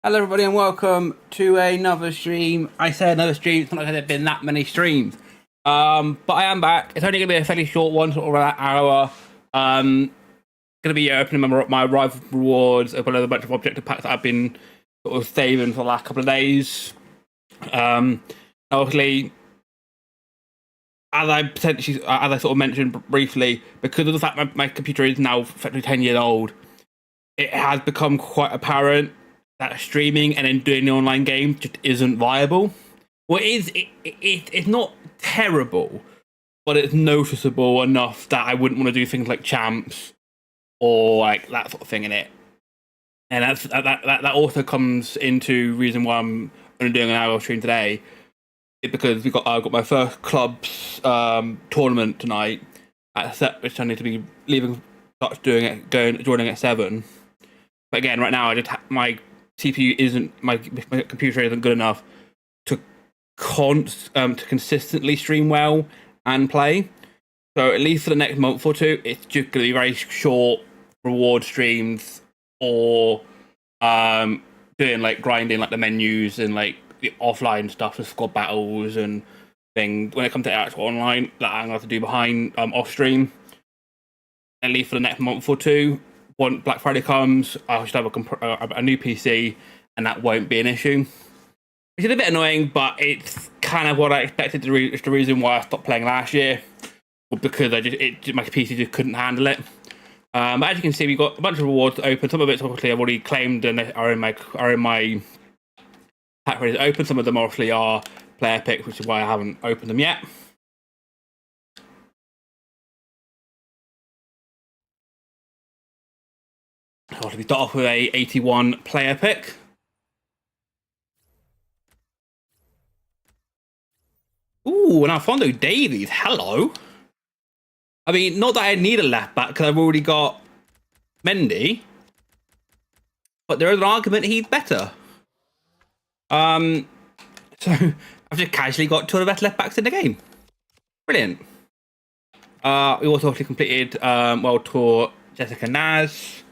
Hello, everybody, and welcome to another stream. I say another stream. It's not like there's been that many streams, but I am back. It's only going to be a fairly short one, sort of around an hour. Going to be opening my rival rewards, open a bunch of objective packs that I've been sort of saving for the last couple of days. Obviously, as I sort of mentioned briefly, because of the fact my computer is now effectively 10 years old, it has become quite apparent that streaming and then doing the online game just isn't viable. Well, it's not terrible, but it's noticeable enough that I wouldn't want to do things like champs or like that sort of thing in it. And that also comes into reason why I'm only doing an hour stream today, because I got my first club's tournament tonight at set, which I need to be leaving, start joining at 7. But again, right now my CPU isn't my computer isn't good enough to consistently stream well and play. So at least for the next month or two, it's just going to be very short reward streams or doing like grinding like the menus and like the offline stuff, the squad battles and things. When it comes to actual online, that I'm going to have to do behind off stream. At least for the next month or two. When Black Friday comes, I should have a new PC, and that won't be an issue. Which is a bit annoying, but it's kind of what I expected. It's the reason why I stopped playing last year, because my PC just couldn't handle it. But as you can see, we've got a bunch of rewards open. Some of it's obviously I've already claimed and are in my pack ready to open. Some of them obviously are player picks, which is why I haven't opened them yet. So we start off with a 81 player pick. Ooh, and Alphonso Davies, hello. I mean, not that I need a left back because I've already got Mendy, but there is an argument he's better. So I've just casually got two of the best left backs in the game. Brilliant. We also actually completed World Tour Jessica Naz.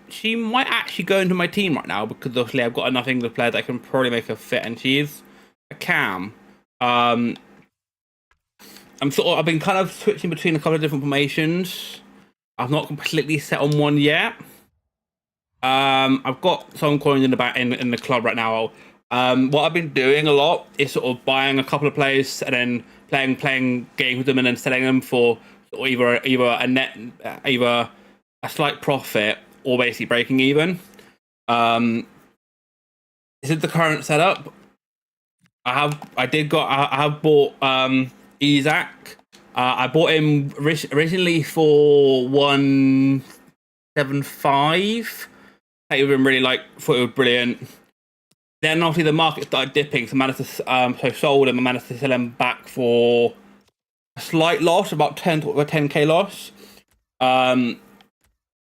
She might actually go into my team right now because obviously I've got enough English players that I can probably make her fit, and she is a cam. I've been kind of switching between a couple of different formations. I've not completely set on one yet. I've got some coins in the club right now. What I've been doing a lot is sort of buying a couple of players and then playing games with them and then selling them for sort of either a slight profit or basically breaking even. This is the current setup. I have bought Isak. I bought him originally for 175. I even really thought it was brilliant. Then obviously the market started dipping, so managed to sold him and managed to sell him back for a slight loss, about 10k loss.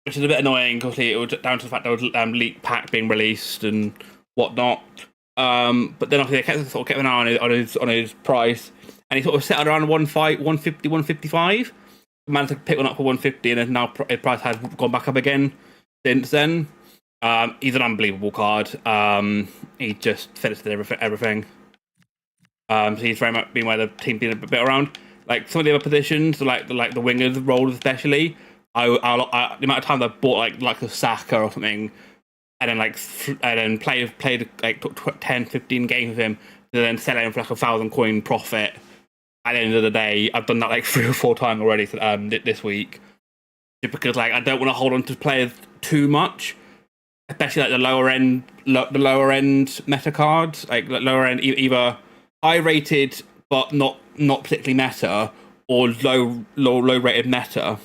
Which is a bit annoying. Obviously, it was down to the fact there was leaked pack being released and whatnot. But then obviously they kept an eye on his price, and he sort of settled around 150, 155. Managed to pick one up for 150, and then now his price has gone back up again since then. He's an unbelievable card. He just finished everything. So he's very much been where the team been a bit around. Like some of the other positions, like the wingers roles especially. The amount of times I bought like a Saka or something, and then played like 10, 15 games with him, and then sell him for like 1,000 coin profit. At the end of the day, I've done that like 3 or 4 times already this week, just because like I don't want to hold on to players too much, especially like the lower end meta cards, like lower end either high rated but not particularly meta, or low rated meta.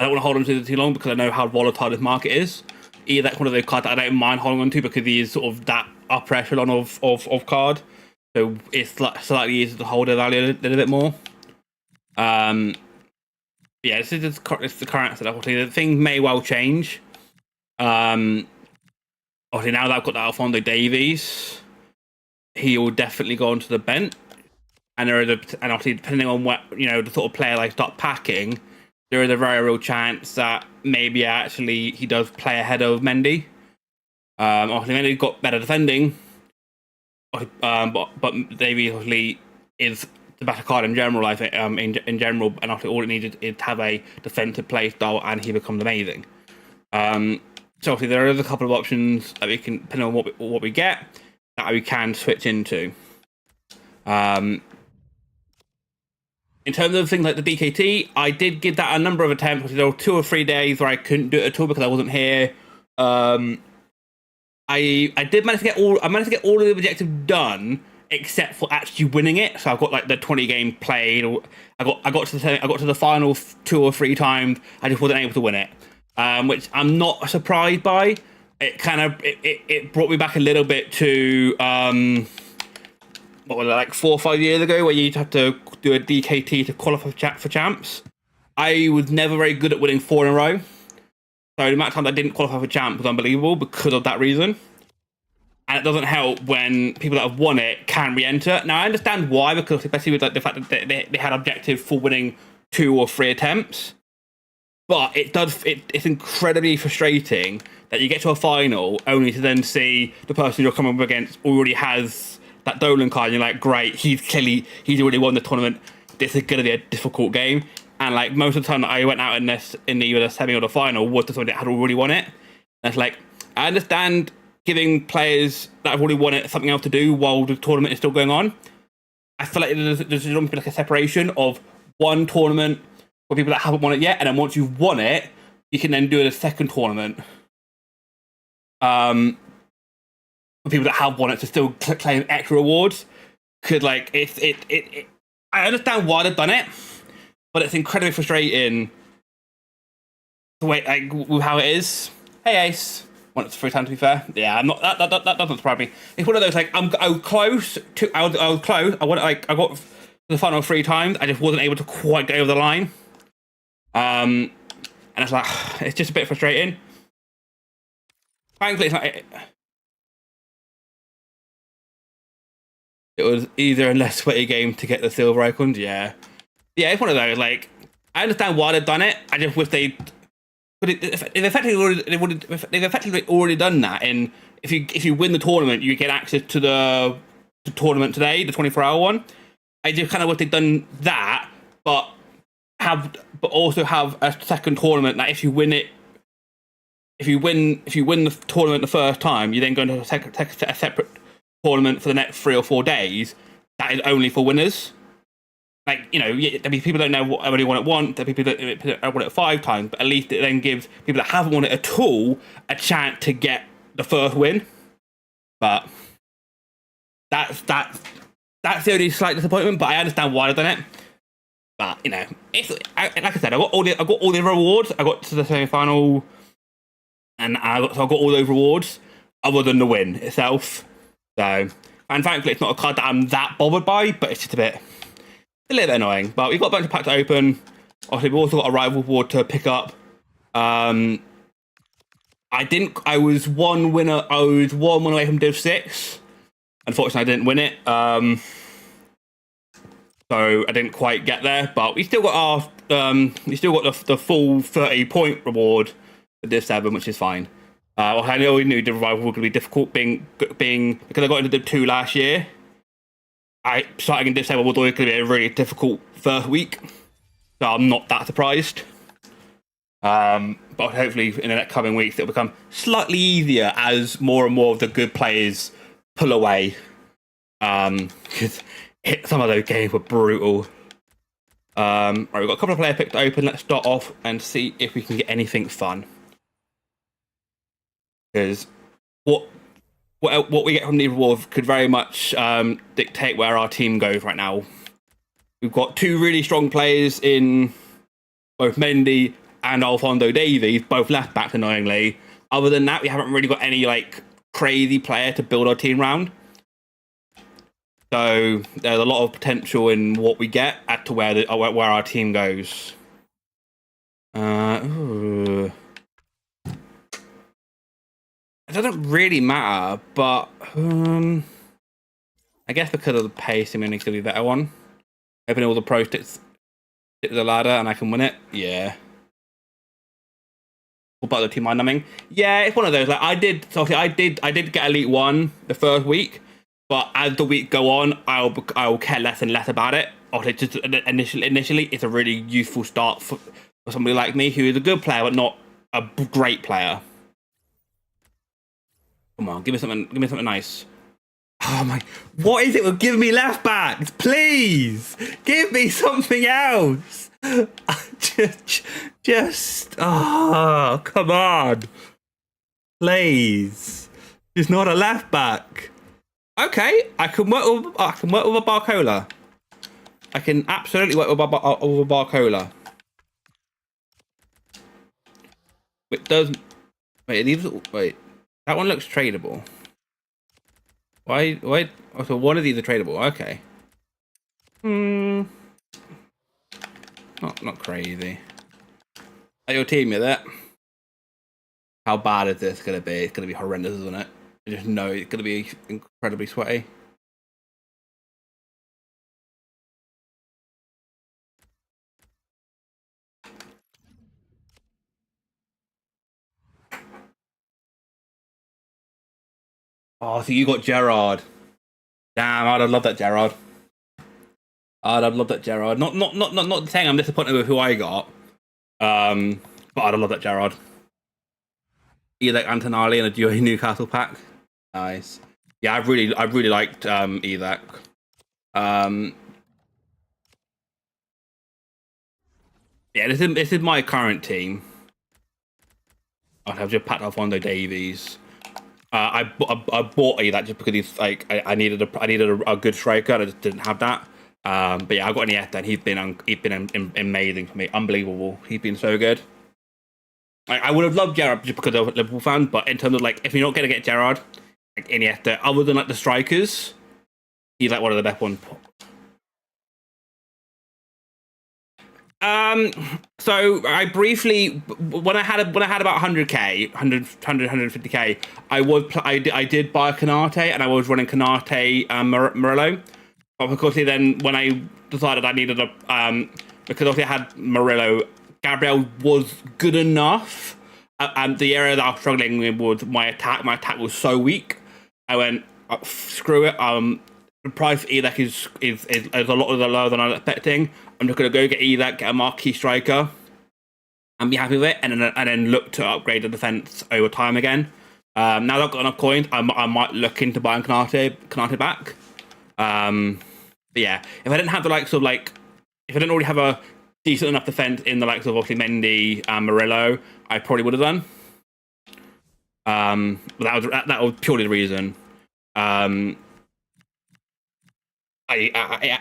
I don't want to hold on to it too long because I know how volatile this market is. Either that's one of those cards that I don't mind holding on to because he is sort of that upper echelon of card. So it's slightly easier to hold their value a little bit more. Yeah, this is the current setup. Obviously, the things may well change. Obviously, now that I've got that Alphonso Davies, he will definitely go onto the bench. And obviously, depending on what the sort of player I start packing, there is a very real chance that maybe actually he does play ahead of Mendy. Obviously, Mendy got better defending, but Davies obviously is the better card in general. I think in general, and obviously all it needed is to have a defensive play style, and he becomes amazing. So obviously there is a couple of options that we can, depending on what we get, that we can switch into. In terms of things like the DKT, I did give that a number of attempts. There were 2 or 3 days where I couldn't do it at all because I wasn't here. I did manage to get all of the objectives done except for actually winning it. So I've got like the 20 game played. I got to the final 2 or 3 times. I just wasn't able to win it, which I'm not surprised by. It kind of it brought me back a little bit to what was it, like 4 or 5 years ago, where you'd have to do a DKT to qualify for champs. I was never very good at winning 4 in a row. So the amount of times I didn't qualify for champ was unbelievable because of that reason. And it doesn't help when people that have won it can re-enter. Now, I understand why, because especially with like, the fact that they had objectives for winning 2 or 3 attempts. But it's incredibly frustrating that you get to a final only to then see the person you're coming up against already has that Dolan card, and you're like, great, he's already won the tournament. This is going to be a difficult game. And like most of the time that I went out in either the semi or the final was to someone that had already won it. And it's like, I understand giving players that have already won it something else to do while the tournament is still going on. I feel like there's almost like a separation of one tournament for people that haven't won it yet, and then once you've won it, you can then do a second tournament. For people that have won it to still claim extra rewards. Could like I understand why they've done it, but it's incredibly frustrating the way like how it is. Hey Ace, won it 3 times to be fair. Yeah, I'm not that doesn't surprise me. It's one of those like I was close. I got to the final 3 times. I just wasn't able to quite get over the line. And it's like it's just a bit frustrating. Frankly, it's not. It was either a less sweaty game to get the silver icons. Yeah, it's one of those. Like, I understand why they've done it. I just wish they've effectively already done that. And if you win the tournament, you get access to the tournament today, the 24-hour one. I just kind of wish they'd done that, but also have a second tournament that if you win the tournament the first time, you then go into a separate tournament for the next 3 or 4 days that is only for winners. Like, you know, there'll be people that don't know what everybody won it once, there'll be people that won it 5 times, but at least it then gives people that haven't won it at all a chance to get the first win. But that's the only slight disappointment, but I understand why they've done it. But, you know, like I said, I got all the rewards. I got to the semi-final, and I got all those rewards other than the win itself. So, and thankfully, it's not a card that I'm that bothered by, but it's just a little bit annoying. But we've got a bunch of packs to open. Obviously, we've also got a rival award to pick up. I was one win away from Div 6. Unfortunately, I didn't win it. So I didn't quite get there, but we still got the full 30-point reward for Div 7, which is fine. I know we knew the revival was going to be difficult, being because I got into Div 2 last year. Starting in Div 7 was always going to be a really difficult first week, so I'm not that surprised. But hopefully in the next coming weeks it'll become slightly easier as more and more of the good players pull away. Because some of those games were brutal. Right, we've got a couple of player picks to open. Let's start off and see if we can get anything fun. Because what we get from the rewards could very much dictate where our team goes right now. We've got 2 really strong players in both Mendy and Alphonso Davies, both left backs, annoyingly. Other than that, we haven't really got any like crazy player to build our team around. So there's a lot of potential in what we get as to where our team goes. It doesn't really matter, but I guess because of the pace, I'm going to be a better one. Hoping all the pro sticks hit the ladder and I can win it. Yeah. about the team mind numbing. Yeah, it's one of those. Like I did get Elite 1 the first week, but as the week go on, I'll care less and less about it. Obviously, just initially, it's a really useful start for somebody like me who is a good player but not a great player. Come on, give me something nice. Oh my! What is it with giving me left backs? Please give me something else. Oh, come on, please. She's not a left back. Okay, I can work with a Barcola. I can absolutely work with a Barcola. Wait, that one looks tradable. Why? Oh, so one of these are tradable. Okay. Not crazy. Are your team with it? How bad is this gonna be? It's gonna be horrendous, isn't it? I just know it's gonna be incredibly sweaty. Oh, so you got Gerrard. Damn, I'd have loved that Gerrard. I'd have loved that Gerrard. Not saying I'm disappointed with who I got. But I'd have loved that Gerrard. Either Antonali and a duo Newcastle pack. Nice. Yeah, I really liked Ezek. Yeah, this is my current team. I've just packed Alphonso Davies. I bought Ezek just because he's like I needed a good striker and I just didn't have that. But yeah, I got Iniesta and he's been amazing for me, unbelievable. He's been so good. I would have loved Gerrard just because I'm a Liverpool fan, but in terms of like if you're not gonna get Gerrard, like Iniesta, other than like the strikers, he's like one of the best ones. So I briefly, when I had about 100k, 150k, I did buy a Canate and I was running Canate Murillo. But of course, then when I decided I needed a because obviously I had Murillo, Gabriel was good enough. The area that I was struggling with was my attack. My attack was so weak. I went screw it. The price for Ezek is a lot lower than I was expecting. I'm just gonna go get Ezek, get a marquee striker, and be happy with it, and then look to upgrade the defense over time again. Now that I've got enough coins, I might look into buying Canate back. But yeah, if I didn't have the likes of like, if I didn't already have a decent enough defense in the likes of obviously Mendy and Murillo, I probably would have done. But that was purely the reason. I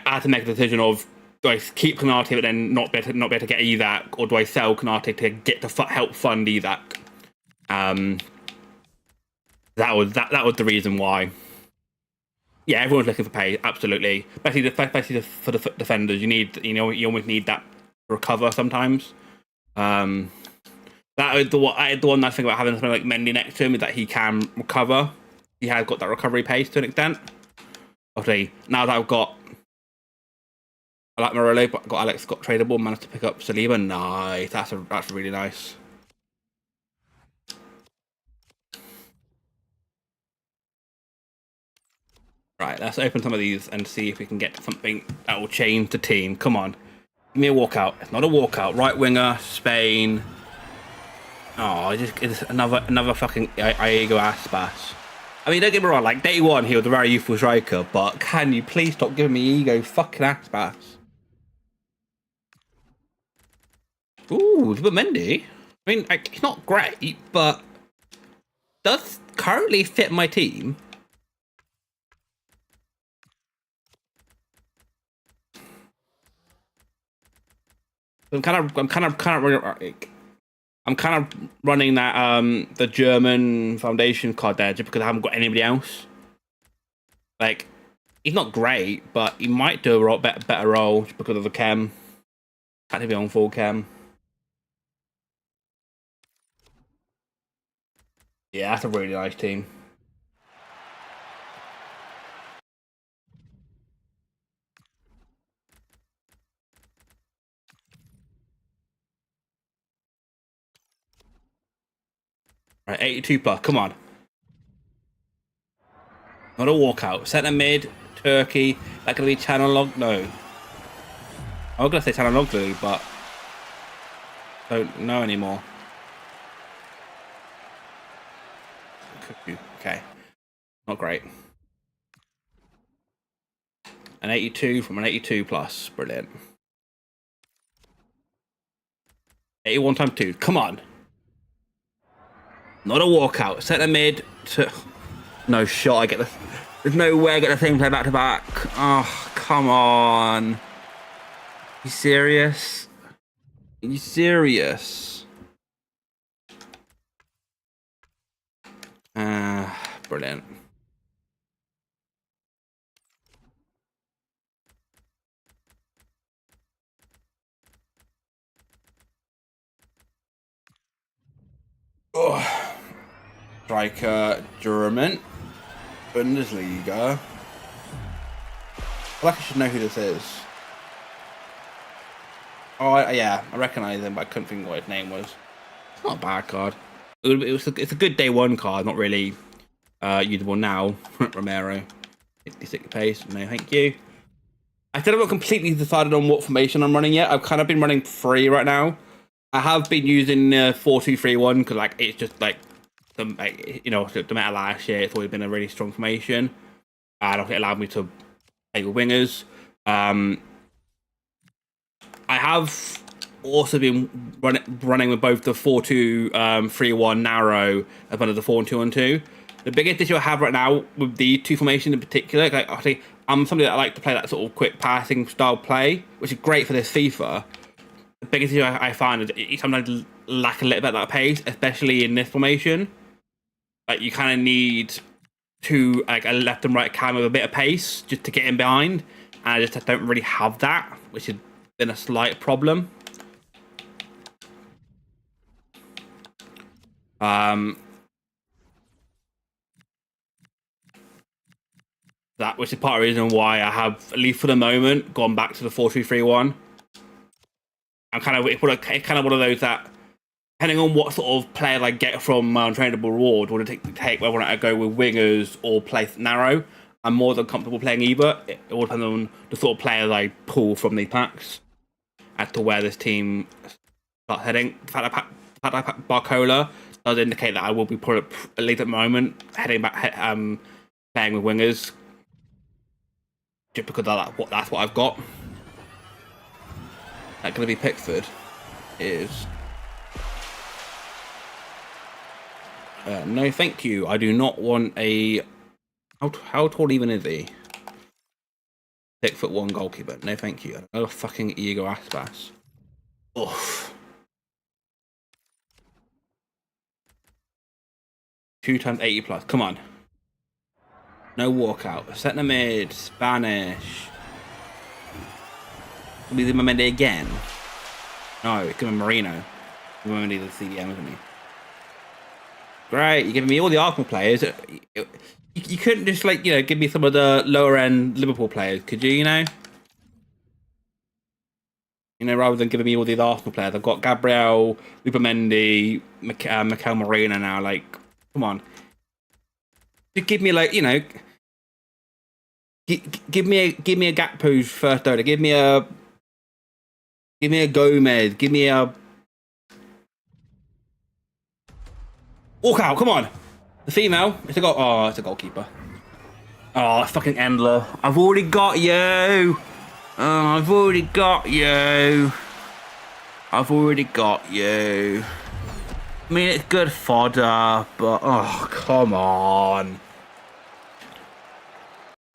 had to make a decision of do I keep Canate but then not be able to get Ezek, or do I sell Canate to get to help fund Ezek? That was the reason why. Yeah, everyone's looking for pay, absolutely. Especially for the defenders, you almost need that to recover sometimes. That is the one nice thing about having something like Mendy next to him is that he can recover. He has got that recovery pace to an extent. Obviously, now that I like Murillo, but got Alex Scott tradable, managed to pick up Saliba. Nice, that's really nice. Right, let's open some of these and see if we can get to something that will change the team. Come on, give me a walkout. It's not a walkout. Right winger, Spain. Oh, it's another fucking Iago Aspas. I mean, don't get me wrong. Like day one, he was a very youthful striker, but can you please stop giving me Iago fucking Aspas? Ooh, but Mendy. I mean, like, he's not great, but does currently fit my team. I'm kind of running that the German foundation card there just because I haven't got anybody else. Like, he's not great, but he might do a better role just because of the chem. Had to be on full chem. Yeah, that's a really nice team. Right, 82 plus. Come on. Not a walkout. Centre mid, Turkey. That gonna be channel log? No. I was gonna say channel log glue, but don't know anymore. Okay. Not great. An 82 from an 82 plus. Brilliant. 81 times 2. Come on. Not a walkout. Centre mid. No shot. I get the. There's no way I get the same play back to back. Oh, come on. You serious? Are you serious? Brilliant. Oh. Striker, German, Bundesliga. I feel like I should know who this is. Oh, yeah, I recognise him, but I couldn't think what his name was. It's not a bad card. It's a good day one card, not really usable now. Romero, 56 pace. No, thank you. I still haven't completely decided on what formation I'm running yet. I've kind of been running 3 right now. I have been using 4-2-3-1 because like it's just like the meta last year. It's always been a really strong formation, and it allowed me to play with wingers. I have also been running with both the 4-2-3-1 narrow as well as the 4-2-1-2. The biggest issue I have right now with these two formations in particular, like I think I'm somebody that I like to play that sort of quick passing style play, which is great for this FIFA. The biggest issue I find is it sometimes lack a little bit of that pace, especially in this formation. Like you kind of need to like a left and right cam with a bit of pace just to get in behind, and I just don't really have that, which has been a slight problem. That which is part of the reason why I have, at least for the moment, gone back to the 4-2-3-1. I'm kind of one of those that, depending on what sort of player I get from my untrainable reward, want to take whether I go with wingers or play narrow. I'm more than comfortable playing either. It all depends on the sort of players I pull from these packs as to where this team starts heading. The fact that I pack Barcola does indicate that I will be put at least at the moment heading back, playing with wingers, just because that's what I've got. That going to be Pickford is. No, thank you. I do not want a. How tall even is he? 6'1" goalkeeper. No, thank you. Oh, fucking Igor Aspas. Oof. 2 times 80 plus. Come on. No walkout. Centre mid. Spanish. Will be the Mendy again? No, it's gonna be Marino. Mendy the CDM, isn't he? Great, you're giving me all the Arsenal players. You couldn't just like give me some of the lower end Liverpool players, could you? Rather than giving me all these Arsenal players, I've got Gabriel, Mendy, Mikel Marino now. Like, come on, just give me like give me a Gakpo's first order. Give me a Gomez. Give me a walk out. Come on. The female. It's a goal. Oh, it's a goalkeeper. Oh, fucking Endler. I've already got you. Oh, I've already got you. I've already got you. I mean, it's good fodder, but oh, come on.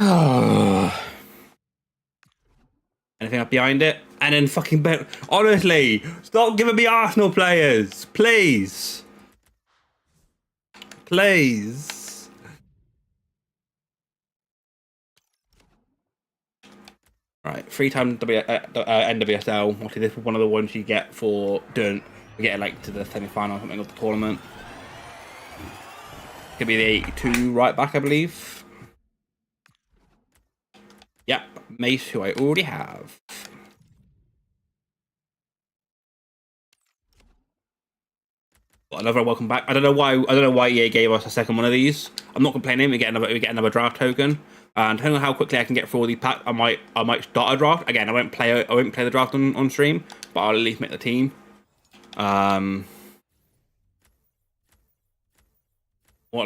Oh. Anything up behind it? And then fucking honestly, stop giving me Arsenal players, please, please. Right, 3 times NWSL. Obviously, this is one of the ones you get for getting like to the semi-final or something of the tournament. Could be the 82 right back, I believe. Yep, Mace, who I already have. Another welcome back. I don't know why. I don't know why EA gave us a second one of these. I'm not complaining. We get another draft token. And depending on how quickly I can get through all the packs, I might start a draft. Again, I won't play the draft on stream, but I'll at least make the team. What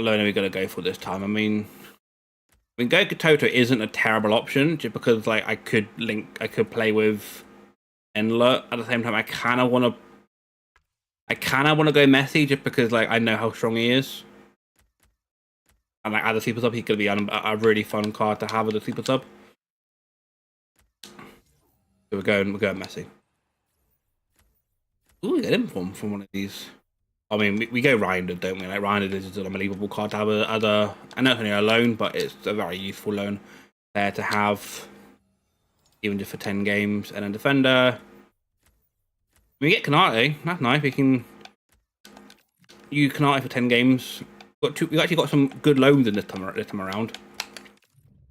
loan are we gonna go for this time? I mean, Goku Toto isn't a terrible option, just because like I could play with Enler at the same time. I kind of want to go Messi, just because like I know how strong he is. And like as a super sub, he could be a really fun card to have as a super sub. So we're going Messi. Ooh, we get him from one of these. I mean, we go Reinders, don't we? Like Reinders is an unbelievable card to have I know it's only a loan, but it's a very useful loan there to have, even just for 10 games. And then defender, we get Kanate. That's nice. We can use Kanate for 10 games. We actually got some good loans in this time around.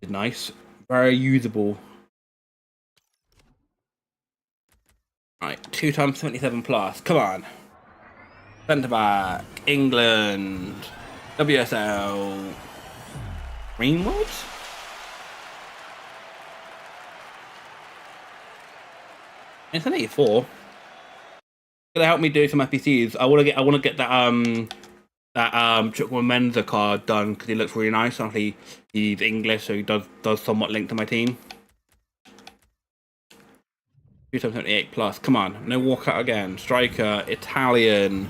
It's nice, very usable. Right, 2 times 77 plus. Come on. Centre back, England, WSL, Greenwood. It's an 84. Gonna help me do some FPCs. I want to get that Chukwuemeka Mensa card done because he looks really nice. Obviously, he's English, so he does somewhat link to my team. 2 times 78 plus. Come on, no walkout again. Striker, Italian.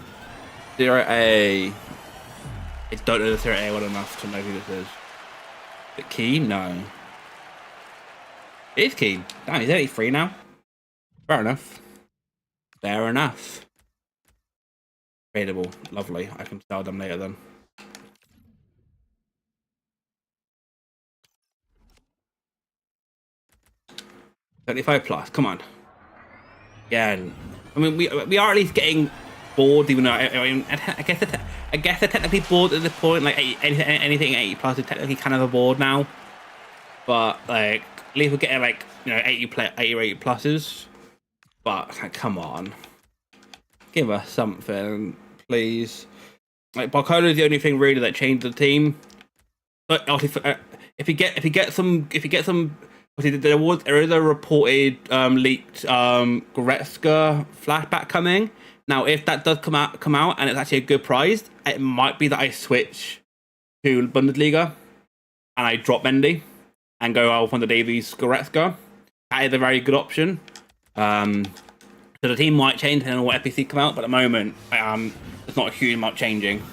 Serie A. I don't know the Serie A well enough to know who this is. Is it Keane? No. It is Keane. Damn, he's 83 now. Fair enough. Fair enough. Tradable. Lovely. I can sell them later then. $75 plus. Come on. Again. I mean, we are at least getting bored, even though I guess they're technically bored at this point. Like anything 80 plus is technically kind of a board now. But like at least we're getting like 80 or 80 pluses. But like, come on, give us something, please. Like Barcola is the only thing really that changed the team. But if you get some, there is a reported leaked Goretzka flashback coming. Now, if that does come out, and it's actually a good prize, it might be that I switch to Bundesliga and I drop Mendy and go out on the Davies Goretzka. That is a very good option. So the team might change depending on what FPC come out, but at the moment, there's not a huge amount changing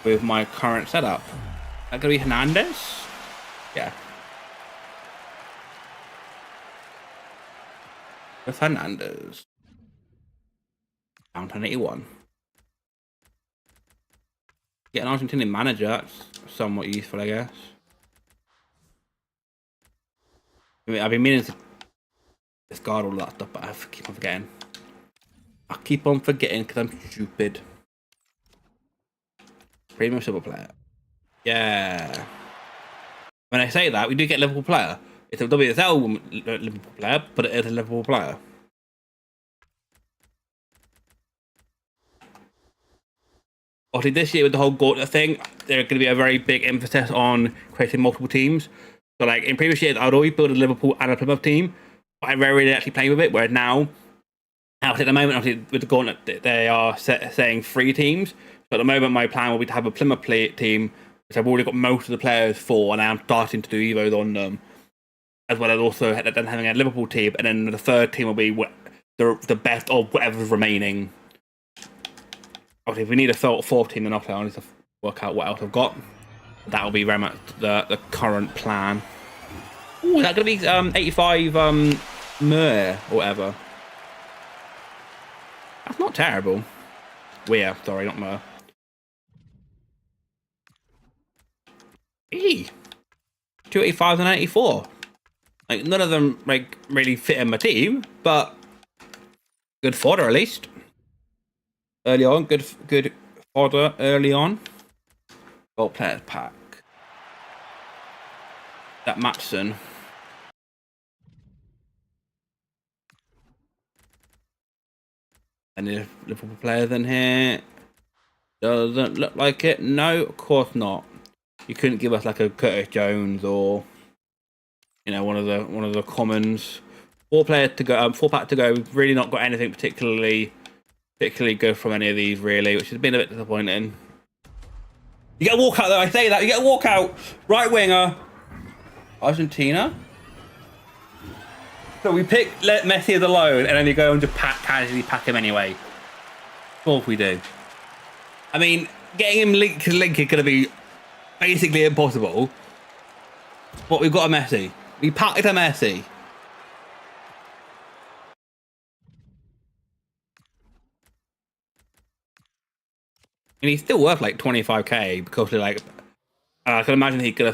with my current setup. Is that gonna be Hernandez? Yeah. With Hernandez. Down to 81. Get an Argentinian manager, that's somewhat useful, I guess. I mean, I've been meaning to discard all that stuff, but I keep on forgetting. I keep on forgetting because I'm stupid. Premium silver player. Yeah. When I say that, we do get Liverpool player. It's a WSL Liverpool player, but it is a Liverpool player. Obviously, this year with the whole Gauntlet thing, there's going to be a very big emphasis on creating multiple teams. So, like in previous years, I'd always build a Liverpool and a Plymouth team, but I rarely actually play with it. Whereas now, at the moment, obviously with the Gauntlet, they are saying 3 teams. So at the moment, my plan will be to have a Plymouth team, which I've already got most of the players for, and I'm starting to do Evos on them, as well as also then having a Liverpool team, and then the third team will be the best of whatever's remaining. Obviously, if we need a fourth team, then I'll need to work out what else I've got. That will be very much the current plan. Ooh, is that going to be 85 Mur or whatever? That's not terrible. Weir, sorry, not Mur. E 285 and 84. Like none of them like really fit in my team, but good fodder at least. Early on, good fodder early on. Gold players pack. That Matson. Any Liverpool players in here? Doesn't look like it. No, of course not. You couldn't give us like a Curtis Jones or, you know, one of the commons. 4 to go. 4-pack to go. We've really not got anything particularly good from any of these really, which has been a bit disappointing. You get a walkout though. I say that you get a walkout. Right winger, Argentina. So we let Messi as alone, and then we go and just casually pack him anyway. What if we do? I mean, getting him linked to Link is going to be basically impossible. But we've got a Messi. We packed a Messi. And he's still worth like 25k because like I can imagine he's gonna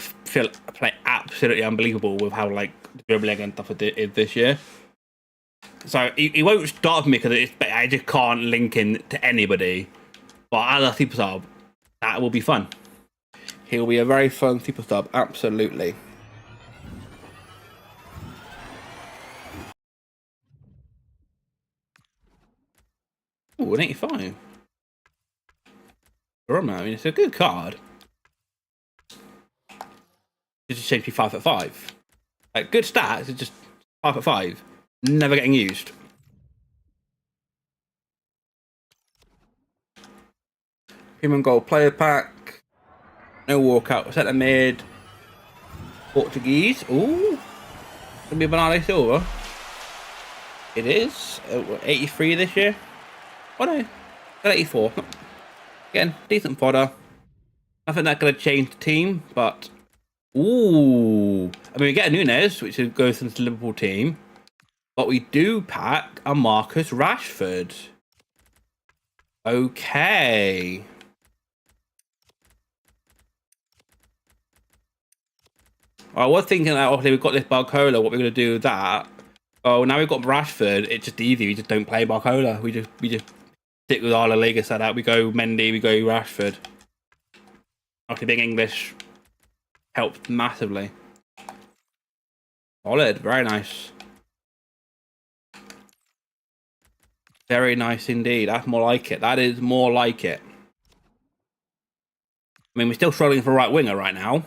play absolutely unbelievable with how like dribbling and stuff is this year. So he won't start for me because I just can't link him to anybody. But as a super sub, that will be fun. He'll be a very fun super sub, absolutely. Oh, an 85. I mean, it's a good card. It's just changed to 5'5". Like good stats, it's just 5'5". Never getting used. Human gold player pack. No walkout. Centre mid. Portuguese. Ooh. Gonna be Bernardo Silva. It is. 83 this year. Oh no. 84. Again, decent fodder. Nothing that's gonna change the team, but ooh. I mean, we get a Nunes, which goes into the Liverpool team. But we do pack a Marcus Rashford. Okay. I was thinking that obviously we've got this Barcola, what we're going to do with that. Oh, now we've got Rashford, it's just easy. We just don't play Barcola. We just stick with our La Liga setup. We go Mendy, we go Rashford. Obviously being English helped massively. Solid, very nice. Very nice indeed. That's more like it. That is more like it. I mean, we're still struggling for a right winger right now.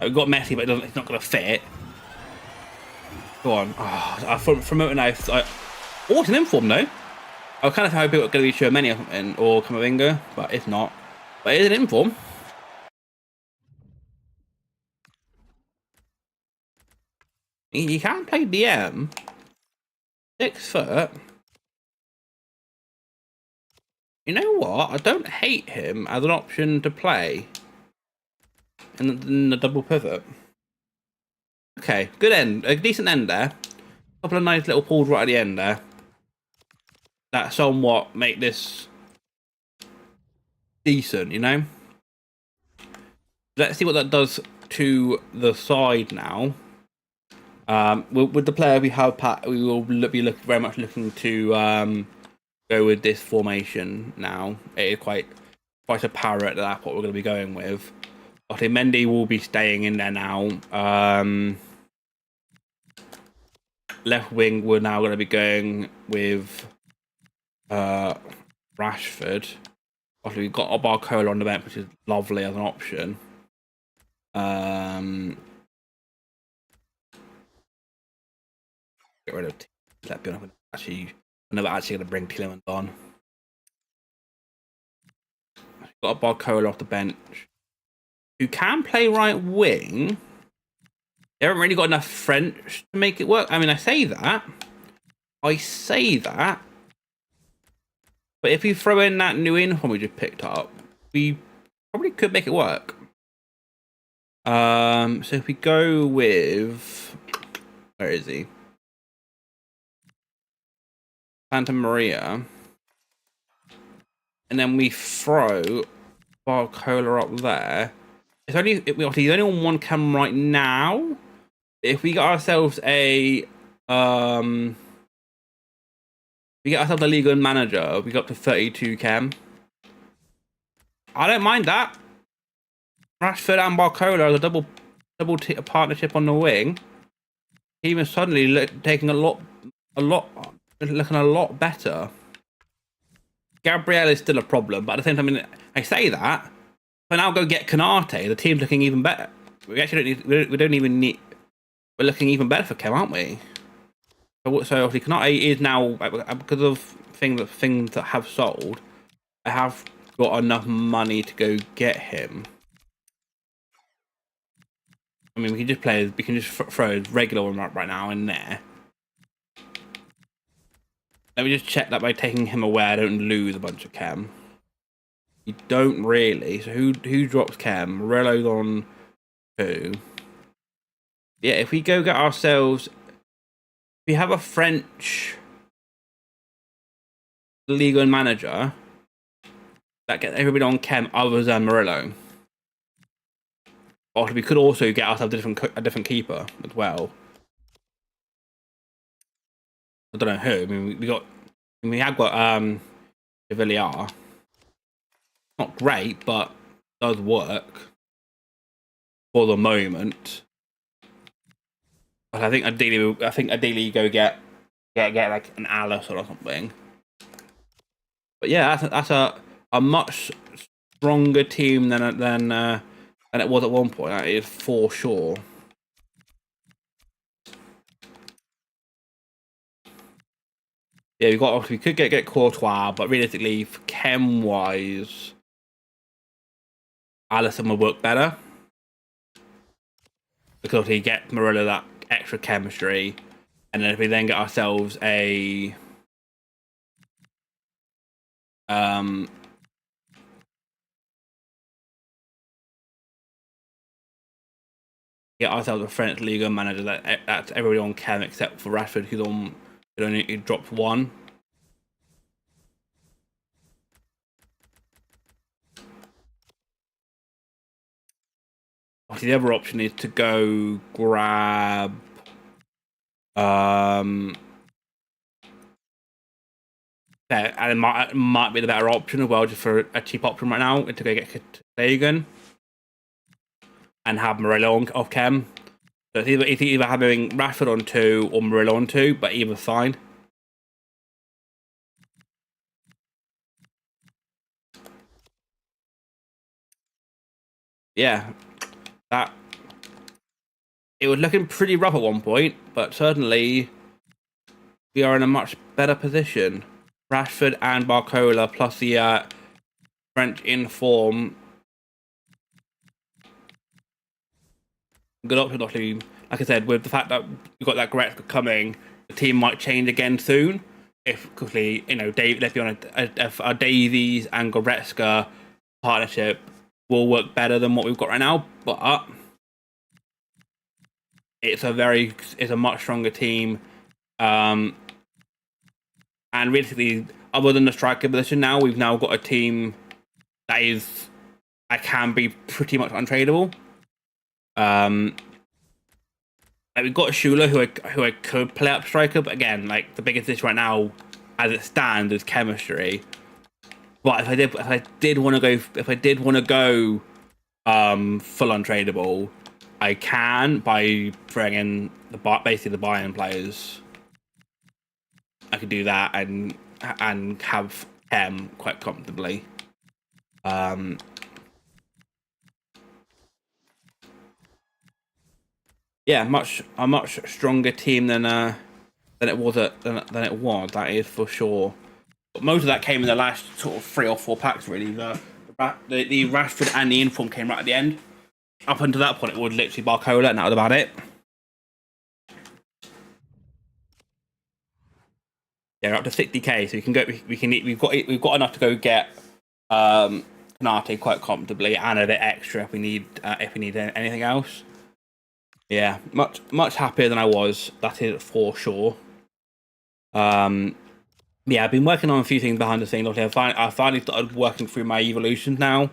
We've got Messi, but it's not going to fit. Go on. Oh, from it now. Oh, it's an inform though. I was kind of hoping it was going to be Tchouaméni or something, or Camavinga, but it's not. But it is an inform. He can play DM. 6 foot. You know what? I don't hate him as an option to play in the double pivot. Okay, good end. A decent end there. A couple of nice little pulls right at the end there. That somewhat make this decent, you know? Let's see what that does to the side now. With the player we have, Pat, we will be very much looking to go with this formation now. It is quite apparent that's what we're going to be going with. I think Mendy will be staying in there now. Left wing, we're now going to be going with Rashford. Obviously, we've got Barcola on the bench, which is lovely as an option. Get rid of that. I'm never actually going to bring Tielemans on. Got Barcola off the bench, who can play right wing. They haven't really got enough French to make it work. I mean, I say that. But if you throw in that new inform we just picked up, we probably could make it work. So if we go with... Where is he? Santa Maria. And then we throw Barcola up there. He's only on 1 cam right now. If we get ourselves a legal manager, we got up to 32 cam. I don't mind that. Rashford and Barcola as a double partnership on the wing. Team is suddenly taking looking a lot better. Gabriel is still a problem, but at the same time, I mean, I say that. But now go get Canate. The team's looking even better. We actually don't need. We don't even need. We're looking even better for Kem, aren't we? So obviously, Canate is now because of things that have sold. I have got enough money to go get him. I mean, we can just play. We can just throw a regular one right now in there. Let me just check that by taking him away, I don't lose a bunch of Kem. You don't really. So who drops Kem? Morello's on 2. Yeah, if we go get ourselves, we have a French league and manager that gets everybody on Kem other than Morello. Or we could also get ourselves a different keeper as well. I don't know who. I mean, we have got Villiers. Not great, but does work for the moment. But I think ideally you go get like an Alice or something. But yeah, that's a much stronger team than it was at one point. That is for sure. Yeah, we could get Courtois, but realistically, chem wise, Alisson would work better because he gets Morello that extra chemistry, and then if we then get ourselves a get ourselves a French Liga manager that's everybody on chem except for Rashford, who's on he dropped 1. Obviously, the other option is to go grab and it might be the better option as well, just for a cheap option right now, to go get Sagan and have Morello off chem. So it's either having Rashford on 2 or Morello on 2, but either fine. Yeah, it was looking pretty rough at one point, but certainly we are in a much better position. Rashford and Barcola plus the French in form. Good option, obviously. Like I said, with the fact that we've got that Goretzka coming, the team might change again soon. If quickly, let's be honest, a Davies and Goretzka partnership will work better than what we've got right now, but it's a much stronger team. And realistically, other than the striker position now, we've now got a team that can be pretty much untradeable. Like we've got Schuler, who I could play up striker, but again, like the biggest issue right now, as it stands, is chemistry. But if I did want to go full untradeable, I can by throwing in basically the Bayern players. I could do that and have Chem quite comfortably. Yeah, a much stronger team than it was than it was. That is for sure. But most of that came in the last sort of 3 or 4 packs. Really, the Rashford and the inform came right at the end. Up until that point, it was literally Barcola, and that was about it. Yeah, we're up to 60k, so we can go. We've got enough to go get Canate quite comfortably, and a bit extra if we need anything else. Yeah, much happier than I was. That is for sure. Yeah, I've been working on a few things behind the scenes. Obviously, I finally started working through my evolutions now.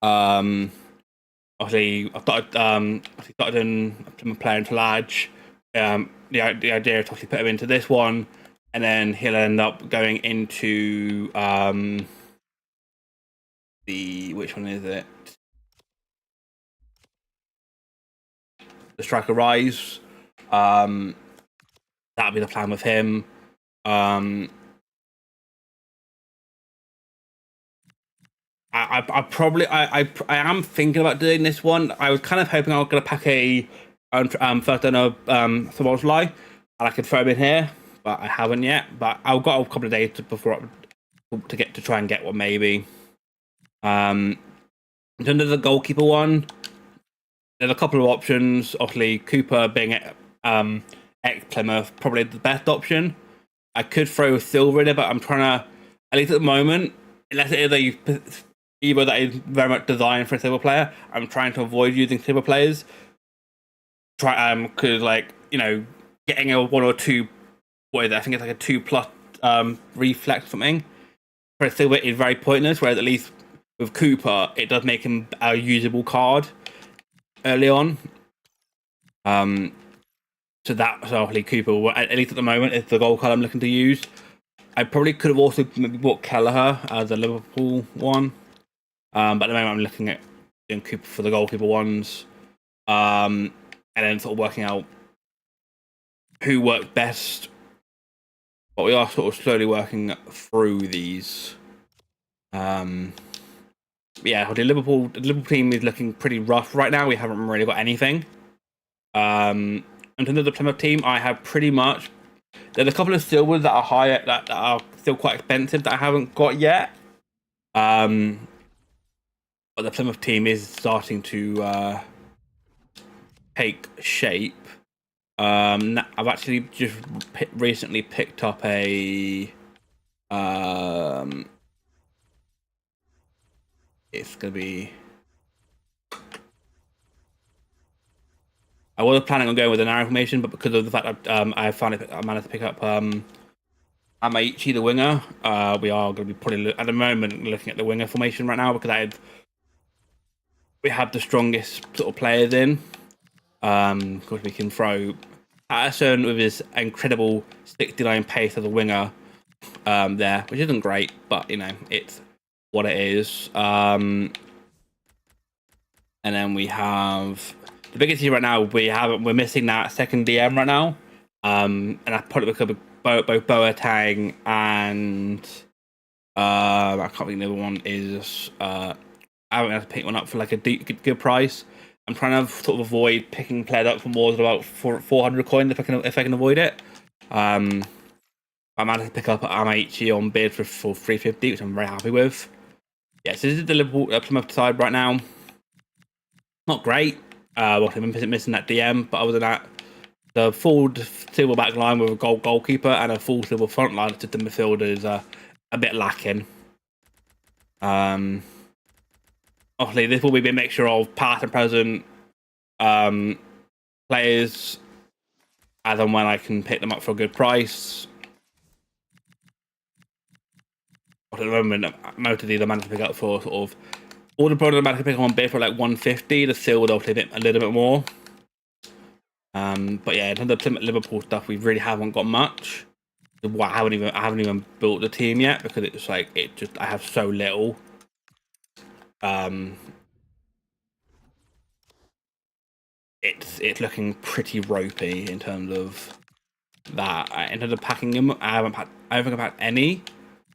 Obviously, I started doing playing to large. The idea is to obviously put him into this one, and then he'll end up going into which one is it? The Striker Rise. That'll be the plan with him. I probably I am thinking about doing this one. I was kind of hoping I was gonna pack a first owner Szoboszlai, and I could throw him in here, but I haven't yet. But I've got a couple of days to try and get one maybe. In terms of the goalkeeper one, there's a couple of options. Obviously, Cooper being ex Plymouth, probably the best option. I could throw Silver in it, but I'm trying to, at least at the moment, unless it is either that is very much designed for a silver player, I'm trying to avoid using silver players. Because getting a 1 or 2, what is it? I think it's like a 2+ reflex or something for a silver is very pointless. Whereas at least with Cooper, it does make him a usable card early on. So hopefully Cooper, at least at the moment, is the goal card I'm looking to use. I probably could have also maybe bought Kelleher as a Liverpool one. But at the moment, I'm looking at doing Cooper for the goalkeeper ones, and then sort of working out who works best. But we are sort of slowly working through these. The Liverpool team is looking pretty rough right now. We haven't really got anything. In terms of the Plymouth team, I have pretty much. There's a couple of silvers that are higher that are still quite expensive that I haven't got yet. But the Plymouth team is starting to take shape. I've actually just recently picked up a. It's gonna be. I was planning on going with an arrow formation, but because of the fact that I managed to pick up Amaichi, the winger, we are going to be probably at the moment looking at the winger formation right now because we have the strongest sort of players in. Of course, we can throw Patterson with his incredible 69 pace as a winger there, which isn't great, but it's what it is. And then we have the biggest issue right now. We're missing that second DM right now, and I probably because of both Boateng and I can't think the other one is. I haven't had to pick one up for like a good price. I'm trying to sort of avoid picking players up for more than about 400 coins if I can avoid it. I managed to pick up Amaichi on bid for 350, which I'm very happy with. Yeah, so this is the Liverpool Plymouth side right now. Not great. I've been missing that DM, but other than that, the full silver back line with a goalkeeper and a full silver front line to the midfield is a bit lacking. Obviously, this will be a mixture of past and present players, as and when I can pick them up for a good price. But at the moment, most of these I managed to pick up for sort of all the products I managed to pick up on bid for like 150. The silver obviously a little bit more. But yeah, in terms of Plymouth Liverpool stuff, we really haven't got much. I haven't even built the team yet because it's like I have so little. It's looking pretty ropey in terms of that. In terms of packing them, I don't think I've packed any.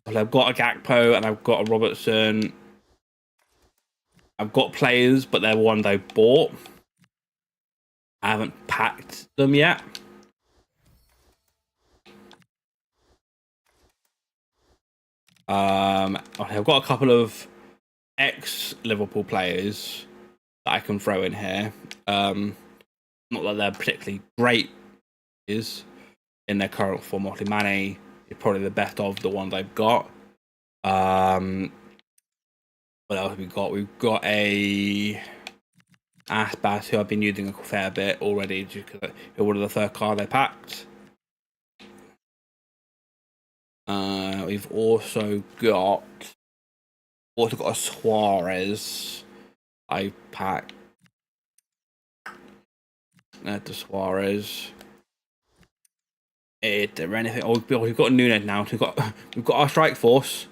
I've got a Gakpo and I've got a Robertson. I've got players, but they're ones I bought. I haven't packed them yet. I've got a couple of ex-Liverpool players that I can throw in here. Not that they're particularly great is in their current form. Obviously, Mane is probably the best of the ones I've got. What else have we got? We've got a Aspas who I've been using a fair bit already because it was the third card I packed. We've also got a Suarez I packed. The Suarez. Is there anything? Oh, we've got Nunes now. We've got our strike force.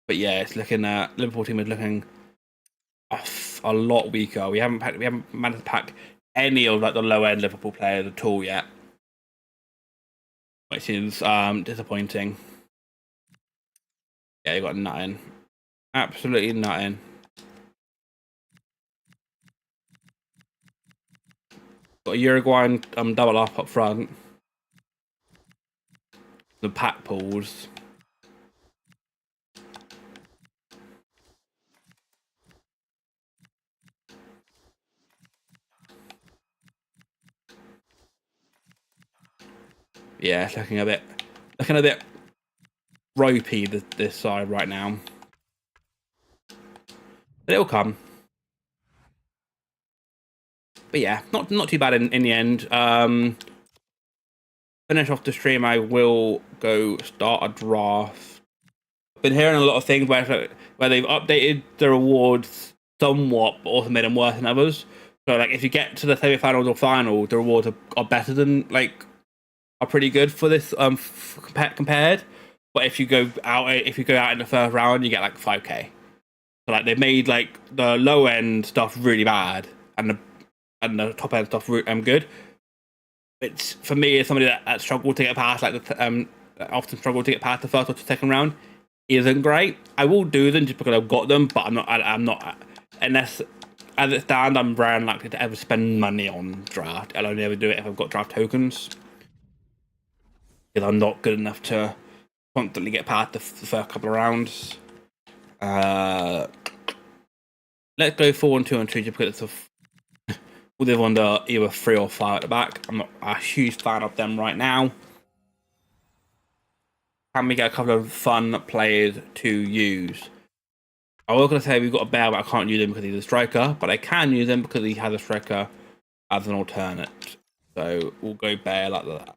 But yeah, it's looking Liverpool team is looking a lot weaker. We haven't managed to pack any of like the low end Liverpool players at all yet, which is disappointing. Yeah, you got nothing. Absolutely nothing. Got a Uruguayan double up front. The pack pulls. Yeah, it's looking a bit ropey this side right now. But it'll come. But yeah, not too bad in the end. Finish off the stream, I will go start a draft. I've been hearing a lot of things where they've updated the rewards somewhat, but also made them worse than others. So like, if you get to the semi-finals or final, the rewards are better than are pretty good for this compared. But if you go out in the first round, you get like 5k. So like, they've made like the low end stuff really bad and the top end stuff good. It's for me as somebody that struggled to get past often struggled to get past the first or second round isn't great. I will do them just because I've got them, but I'm not unless as it stands, I'm very unlikely to ever spend money on draft. I'll only ever do it if I've got draft tokens, because I'm not good enough to constantly get past the first couple of rounds. Let's go 4 and 2 and 3 just because it's we'll live on the either 3 or 5 at the back. I'm not a huge fan of them right now. Can we get a couple of fun players to use? I was going to say we've got a Bale, but I can't use him because he's a striker. But I can use him because he has a striker as an alternate. So we'll go Bale like that.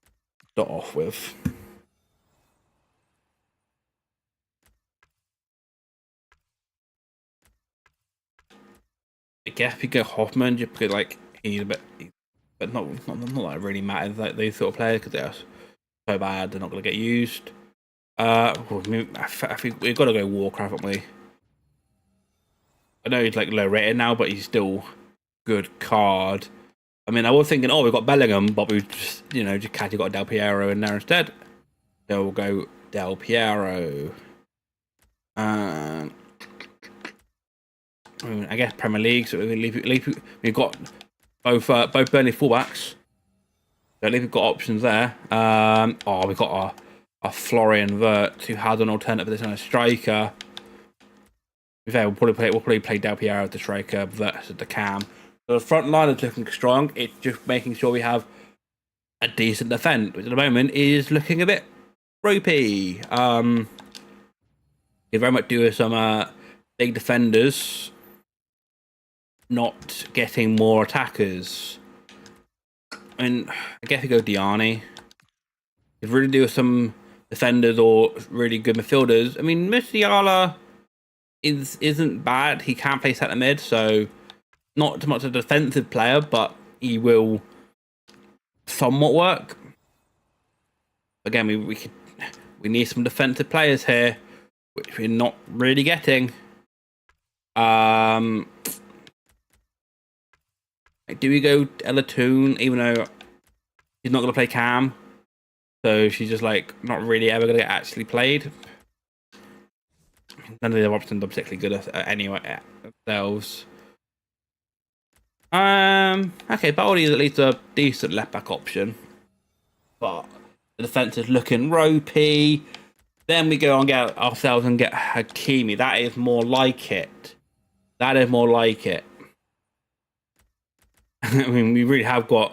Start off with. I guess we go Hoffman just because he's a bit, but not that it really matters. Like these sort of players because they're so bad they're not going to get used. I think we've got to go Warcraft, haven't we? I know he's low rated now, but he's still good card. I mean, I was thinking, oh, we've got Bellingham, but we just casually got Del Piero in there instead. So we'll go Del Piero. I guess Premier League. So we've got both Burnley fullbacks. So at least we've got options there. We've got a Florian Wirtz who has an alternate position as a striker. We'll probably play Del Piero as the striker, Wirtz as the cam. So the front line is looking strong. It's just making sure we have a decent defence, which at the moment is looking a bit ropey. You very much do with some big defenders not getting more attackers. I mean, I guess we go Diani. If really do with some defenders or really good midfielders. I mean, Musiala isn't bad. He can play centre mid, so not too much a defensive player, but he will somewhat work. Again, we need some defensive players here, which we're not really getting. Do we go Ella Toon, even though she's not going to play cam? So she's just not really ever going to get actually played. None of the other options are particularly good at anyway themselves. Okay, Baldy is at least a decent left back option, but the defense is looking ropey. Then we go and get ourselves and get Hakimi. That is more like it. I mean, we really have got.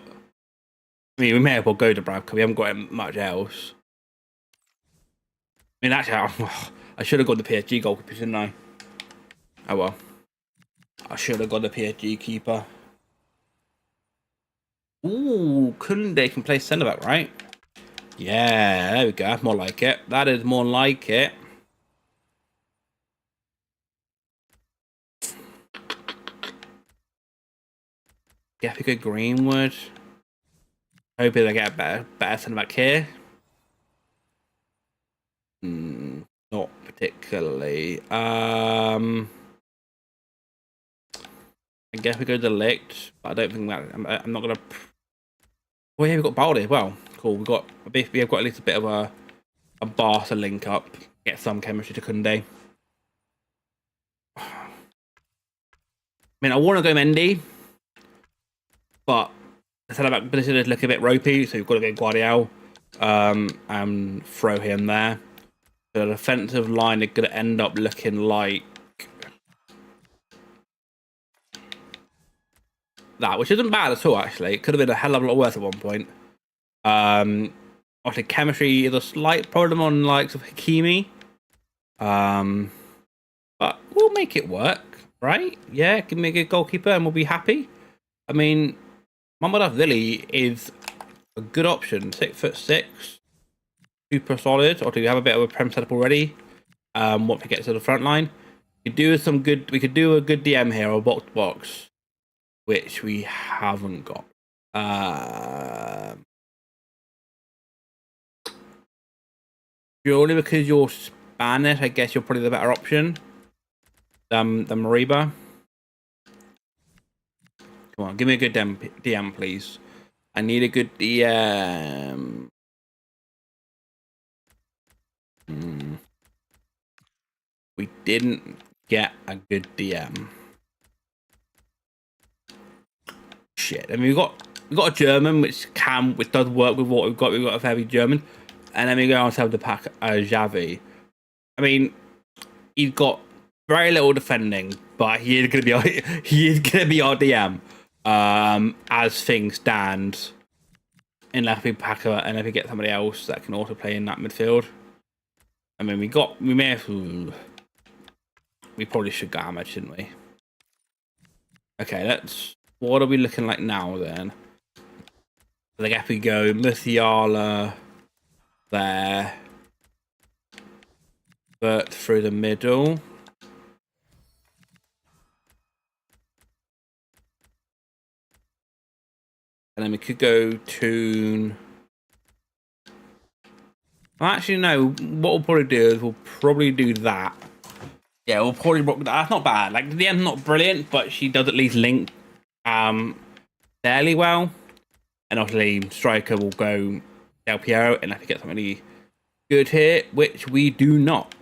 I mean, we may as well go to Brad because we haven't got much else. I mean, actually, I should have got the PSG goalkeeper, shouldn't I? Oh well. I should have got the PSG keeper. Ooh, Koundé can play centre back, right? Yeah, there we go. That's more like it. That is more like it. Yeah, we go Greenwood. Hoping I get a better centre back here. Not particularly. I guess we go De Ligt, but I don't think that I'm not gonna. Oh yeah, we've got Baldy as well. Cool. We have got at least a bit of a Barca link up. get some chemistry to Kunde. I mean, I want to go Mendy, but I said about Brazil look a bit ropey, so you've got to go Guardiola and throw him there. The defensive line are going to end up looking like that, which isn't bad at all, actually. It could have been a hell of a lot worse at one point. Obviously, chemistry is a slight problem on likes of Hakimi. But we'll make it work, right? Yeah, give me a good goalkeeper and we'll be happy. I mean, Mamadou Lily is a good option. 6'6", super solid. Or do we have a bit of a prem setup already? Once we get to the front line, we could do a good DM here or box to box, which we haven't got. Purely because you're Spanish, I guess you're probably the better option than Mariba. Come on, give me a good DM, please. I need a good DM. We didn't get a good DM. Shit. I mean, we got a German, which does work with what we've got. We've got a heavy German, and then we go on to have the pack Xavi. I mean, he's got very little defending, but he is going to be our DM as things stand. Unless we pack her, and if we get somebody else that can also play in that midfield. I mean, we probably should go Ahmed, shouldn't we? Okay, what are we looking like now then? Like if we go Musiala there, but through the middle. And then we could go Toon. Well, actually, no. What we'll probably do is we'll probably do that. Yeah, we'll probably. That's not bad. Like, the DM's not brilliant, but she does at least link fairly well. And obviously, striker will go Del Piero, and if we get somebody good here, which we do not.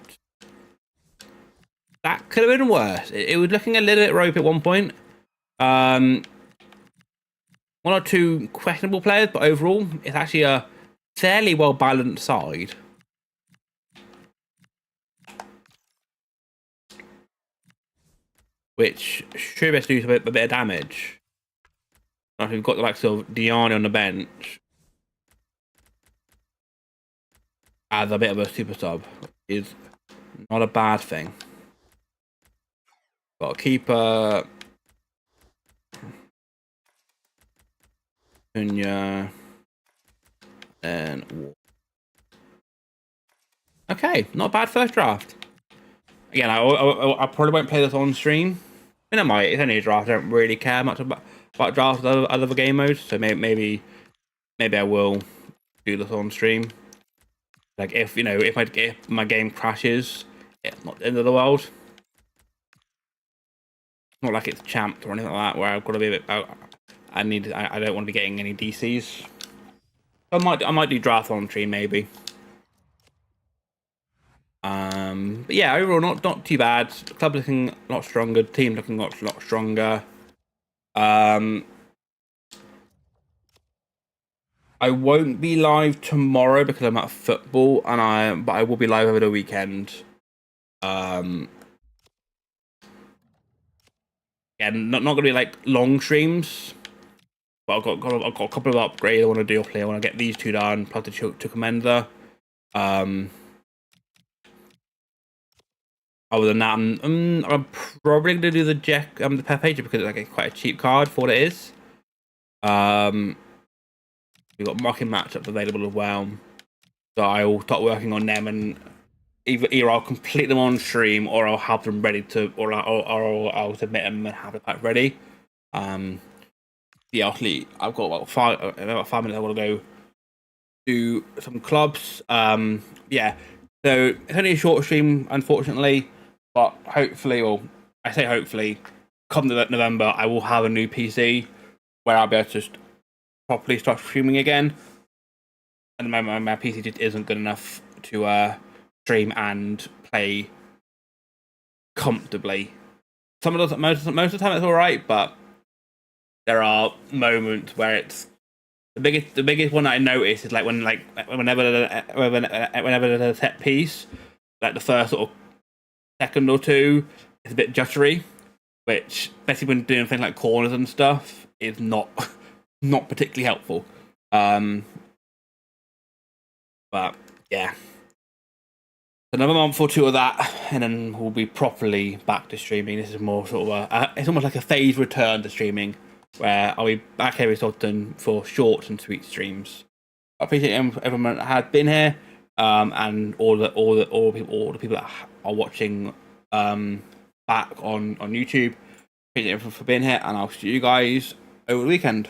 That could have been worse. It was looking a little bit rope at one point. One or two questionable players, but overall, it's actually a fairly well-balanced side. Which should best do a bit of damage. We've got the likes of Diani on the bench as a bit of a super sub, which is not a bad thing. Got a keeper. Cunha. And okay, not bad first draft. Again, I probably won't play this on stream. I mean, I might. It's only a draft. I don't really care much about drafts other game modes. So maybe I will do this on stream. Like if my game crashes, it's not the end of the world. Not like it's champed or anything like that, where I've got to be a bit. I don't want to be getting any DCs. I might do draft on stream maybe. But yeah, overall not too bad. Club looking a lot stronger. Team looking a lot stronger. I won't be live tomorrow because I'm at football, but I will be live over the weekend. Yeah, not gonna be like long streams. But I've got a couple of upgrades I want to do. I want to get these two done, plus the Chukwuemeka. Other than that, I'm probably going to do the Pepe because it's like quite a cheap card for what it is. We've got market matchups available as well. So I will start working on them, and either I'll complete them on stream, or I'll have them ready to, or I'll submit them and have the pack ready. Yeah, I've got about 5 minutes. I want to go do some clubs. Yeah, so it's only a short stream, unfortunately, but hopefully, or I say hopefully, come November, I will have a new PC where I'll be able to just properly start streaming again. At the moment, my PC just isn't good enough to stream and play comfortably. Most of the time it's all right, but there are moments where it's the biggest one that I notice is like whenever there's a set piece, like the first sort of second or two, it's a bit juddery, which especially when doing things like corners and stuff is not particularly helpful. But yeah, another month or two of that, and then we'll be properly back to streaming. This is more sort of it's almost like a phased return to streaming, where I'll be back every so often for short and sweet streams. I appreciate everyone that has been here, and all the people that are watching back on YouTube. Appreciate everyone for being here, and I'll see you guys over the weekend.